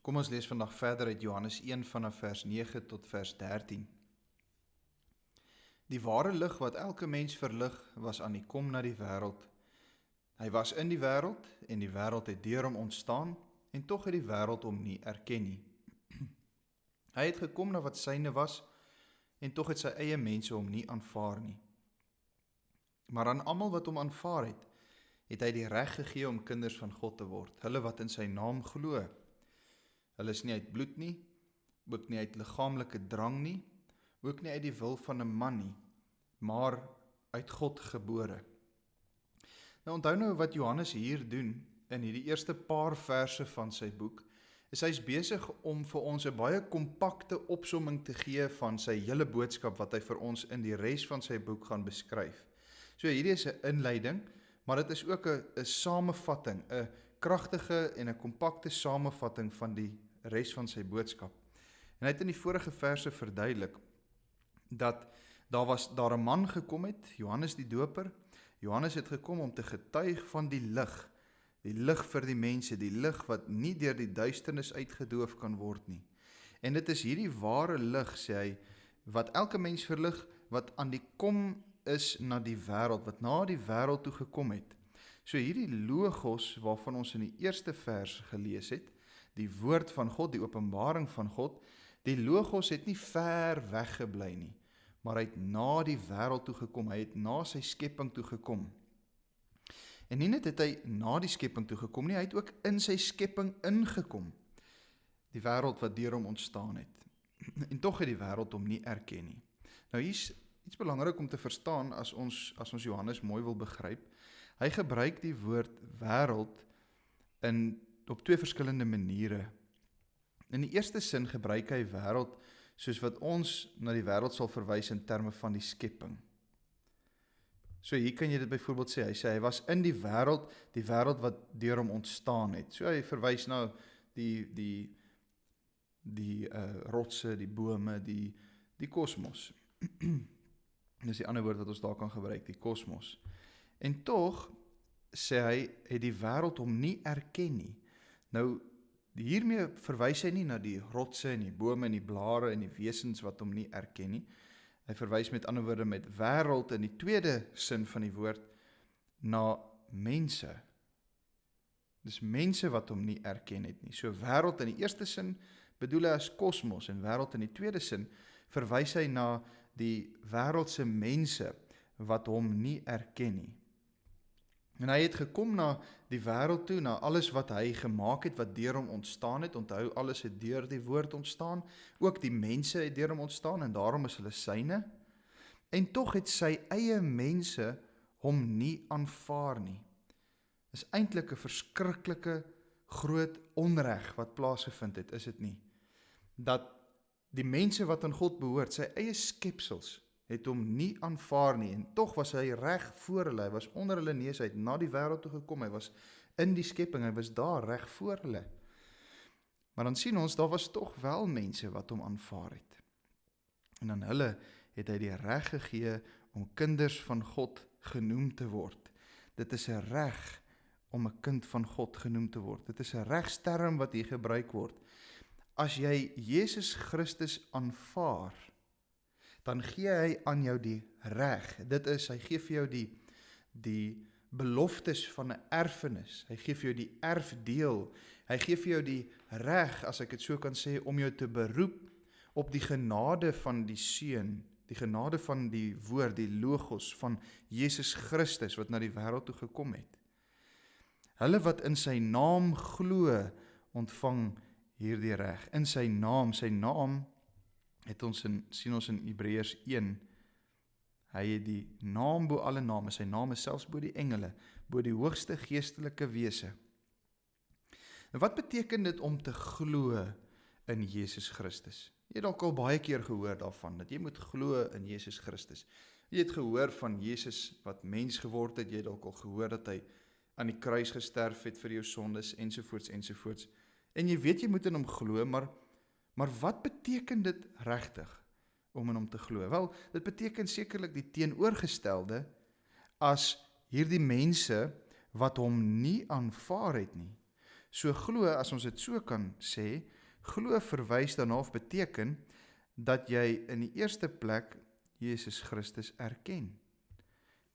Kom ons lees vandag verder uit Johannes 1 vanaf vers 9 tot vers 13. Die ware lig wat elke mens verlig, was aan die kom na die wêreld. Hy was in die wêreld en die wêreld het deur hom ontstaan en tog het die wêreld hom nie erken nie. Hy het gekom na wat syne was en tog het sy eie mense hom nie aanvaar nie. Maar aan almal wat hom aanvaar het, het hy die reg gegee om kinders van God te word, hulle wat in sy naam glo. Hulle is nie uit bloed nie, ook nie uit liggaamlike drang nie, ook nie uit die wil van 'n man nie, maar uit God gebore. Nou onthou nou wat Johannes hier doen in hierdie eerste paar verse van sy boek, is hy's besig om vir ons 'n baie kompakte opsomming te gee van sy hele boodskap wat hy vir ons in die res van sy boek gaan beskryf. So hierdie is 'n inleiding, maar dit is ook 'n samevatting, 'n kragtige en 'n kompakte samevatting van die res van sy boodskap. En hy het in die vorige verse verduidelik dat daar 'n man gekom het, Johannes die Doper. Johannes het gekom om te getuig van die lig vir die mense, die lig wat nie deur die duisternis uitgedoof kan word nie. En dit is hierdie ware lig, sê hy, wat elke mens verlig, wat aan die kom is na die wêreld, wat na die wêreld toe gekom het. So hierdie logos waarvan ons in die eerste vers gelees het, die woord van God, die openbaring van God, die logos het nie ver weg gebly nie, maar hy het na die wêreld toe gekom, hy het na sy skepping toe gekom. En nie net het hy na die skepping toe gekom nie, hy het ook in sy skepping ingekom, die wêreld wat deur hom ontstaan het. En tog het die wêreld hom nie erken nie. Nou hier's iets belangrik om te verstaan as ons Johannes mooi wil begryp. Hy gebruik die woord wêreld op twee verskillende maniere. In die eerste sin gebruik hy wêreld soos wat ons na die wêreld sal verwys in terme van die skepping. So hier kan jy dit byvoorbeeld sê, hy was in die wêreld wat deur hom ontstaan het. So hy verwys na die rotse, die bome, die kosmos. Dis die ander woord wat ons daar kan gebruik, die kosmos. En tog, sê hy, het die wêreld hom nie erken nie. Nou, hiermee verwys hy nie na die rotse en die bome en die blare en die wesens wat hom nie erken nie. Hy verwys met ander woorde met wêreld in die tweede sin van die woord na mense. Dis mense wat hom nie erken het nie. So wêreld in die eerste sin bedoel hy as kosmos en wêreld in die tweede sin verwys hy na die wêreldse mense wat hom nie erken nie. En hy het gekom na die wêreld toe, na alles wat hy gemaak het, wat deur hom ontstaan het. Onthou, alles het deur die woord ontstaan. Ook die mense het deur hom ontstaan en daarom is hulle syne. En tog het sy eie mense hom nie aanvaar nie. Dis eintlik 'n verskriklike groot onreg wat plaasgevind het, is dit nie? Dat die mense wat aan God behoort, sy eie skepsels, het hom nie aanvaar nie, en tog was hy reg voor hulle, hy was onder hulle neus, hy het na die wêreld toe gekom, hy was in die skepping, hy was daar reg voor hulle. Maar dan sien ons, daar was tog wel mense wat hom aanvaar het. En aan hulle het hy die reg gegee om kinders van God genoem te word. Dit is 'n reg om 'n kind van God genoem te word. Dit is 'n regsterm wat hier gebruik word. As jy Jesus Christus aanvaar, dan gee hy aan jou die reg. Dit is, hy gee vir jou die beloftes van 'n erfenis. Hy gee vir jou die erfdeel. Hy gee vir jou die reg, as ek dit so kan sê, om jou te beroep op die genade van die Seun, die genade van die woord, die logos van Jesus Christus wat na die wêreld toe gekom het. Hulle wat in sy naam glo, ontvang hierdie reg. In sy naam het sien ons in Hebreërs 1, hy het die naam bo alle name, sy naam is selfs bo die engele, bo die hoogste geestelike wese. En wat beteken dit om te glo in Jesus Christus? Jy het dalk al baie keer gehoor daarvan, dat jy moet glo in Jesus Christus. Jy het gehoor van Jesus wat mens geword het, jy het dalk al gehoor dat hy aan die kruis gesterf het vir jou sondes, ensovoorts, ensovoorts. En jy weet jy moet in hom glo, maar wat beteken dit regtig om in hom te glo? Wel, dit beteken sekerlik die teenoorgestelde as hierdie mense wat hom nie aanvaar het nie. So glo, as ons dit so kan sê, glo verwys daarna of beteken dat jy in die eerste plek Jesus Christus erken.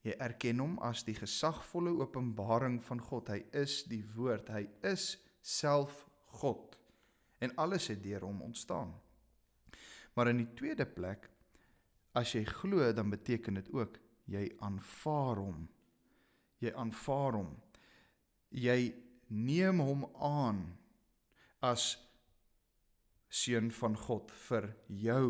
Jy erken hom as die gesagvolle openbaring van God. Hy is die woord, hy is self God. En alles het deur hom ontstaan. Maar in die tweede plek, as jy glo, dan beteken dit ook, jy aanvaar hom. Jy aanvaar hom. Jy neem hom aan as seun van God vir jou.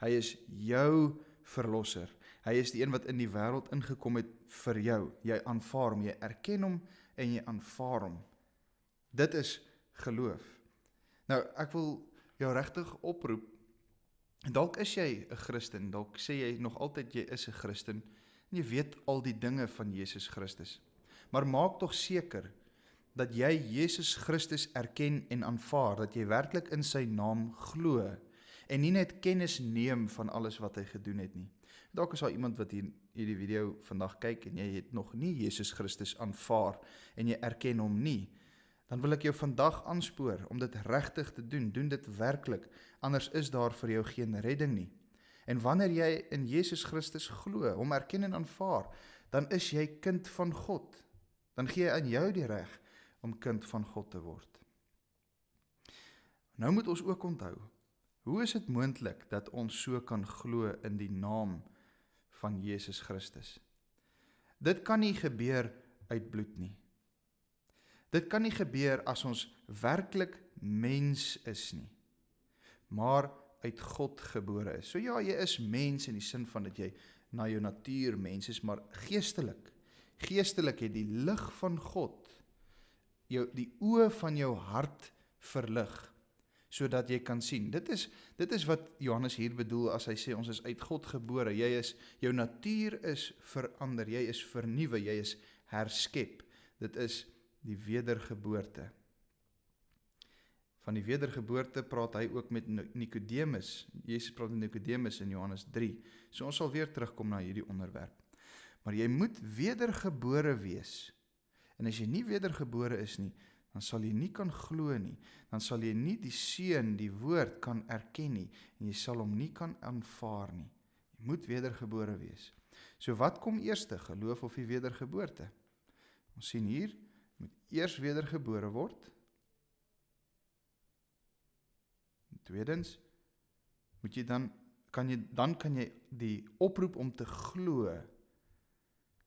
Hy is jou verlosser. Hy is die een wat in die wêreld ingekom het vir jou. Jy aanvaar hom, jy erken hom en jy aanvaar hom. Dit is geloof. Nou, ek wil jou regtig oproep. Dalk is jy 'n Christen, dalk sê jy nog altyd jy is 'n Christen en jy weet al die dinge van Jesus Christus. Maar maak tog seker dat jy Jesus Christus erken en aanvaar, dat jy werklik in sy naam glo en nie net kennis neem van alles wat hy gedoen het nie. Dalk is daar iemand wat hierdie video vandag kyk en jy het nog nie Jesus Christus aanvaar en jy erken hom nie. Dan wil ek jou vandag aanspoor om dit regtig te doen. Doen dit werklik, anders is daar vir jou geen redding nie. En wanneer jy in Jesus Christus glo, hom erken en aanvaar, dan is jy kind van God. Dan gee hy aan jou die reg om kind van God te word. Nou moet ons ook onthou, hoe is dit moontlik dat ons so kan glo in die naam van Jesus Christus? Dit kan nie gebeur uit bloed nie. Dit kan nie gebeur as ons werklik mens is nie, maar uit God gebore is. So ja, jy is mens in die sin van dat jy na jou natuur mens is, maar geestelik het die lig van God die oë van jou hart verlig, sodat jy kan sien. Dit is wat Johannes hier bedoel as hy sê ons is uit God gebore. Jou natuur is verander, jy is vernuwe, jy is herskep. Dit is die wedergeboorte. Van die wedergeboorte praat hy ook met Nikodemus. Jesus praat met Nikodemus in Johannes 3. So ons sal weer terugkom na hierdie onderwerp. Maar jy moet wedergebore wees. En as jy nie wedergebore is nie, dan sal jy nie kan glo nie. Dan sal jy nie die seun, die woord kan erken nie. En jy sal hom nie kan aanvaar nie. Jy moet wedergebore wees. So wat kom eerste, geloof of die wedergeboorte? Ons sien hier, jy moet eers wedergebore word. En tweedens, dan kan jy die oproep om te glo,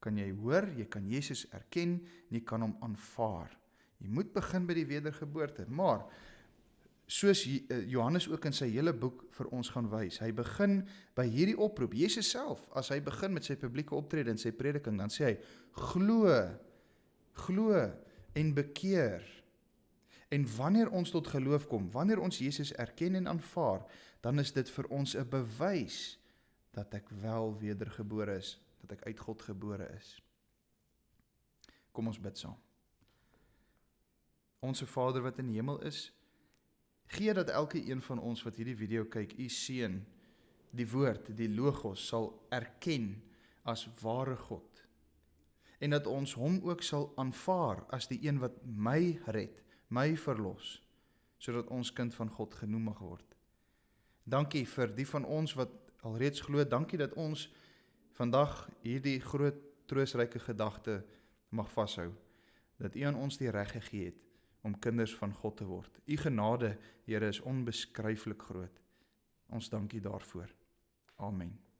kan jy hoor, jy kan Jesus erken, en jy kan hom aanvaar. Jy moet begin by die wedergeboorte, maar soos Johannes ook in sy hele boek vir ons gaan wys, hy begin by hierdie oproep, Jesus self, as hy begin met sy publieke optrede en sy prediking, dan sê hy, glo en bekeer. En wanneer ons tot geloof kom, wanneer ons Jesus erken en aanvaar, dan is dit vir ons 'n bewys dat ek wel wedergebore is, dat ek uit God gebore is. Kom ons bid saam. Onse Vader wat in die hemel is, gee dat elke een van ons wat hierdie video kyk, u seun, die woord, die logos, sal erken as ware God. En dat ons hom ook sal aanvaar as die een wat my red, my verlos, sodat ons kind van God genoem mag word. Dankie vir die van ons wat alreeds glo, dankie dat ons vandag hierdie groot troostryke gedagte mag vashou, dat u aan ons die reg gegee het om kinders van God te word. U genade, Here, is onbeskryflik groot. Ons dankie daarvoor. Amen.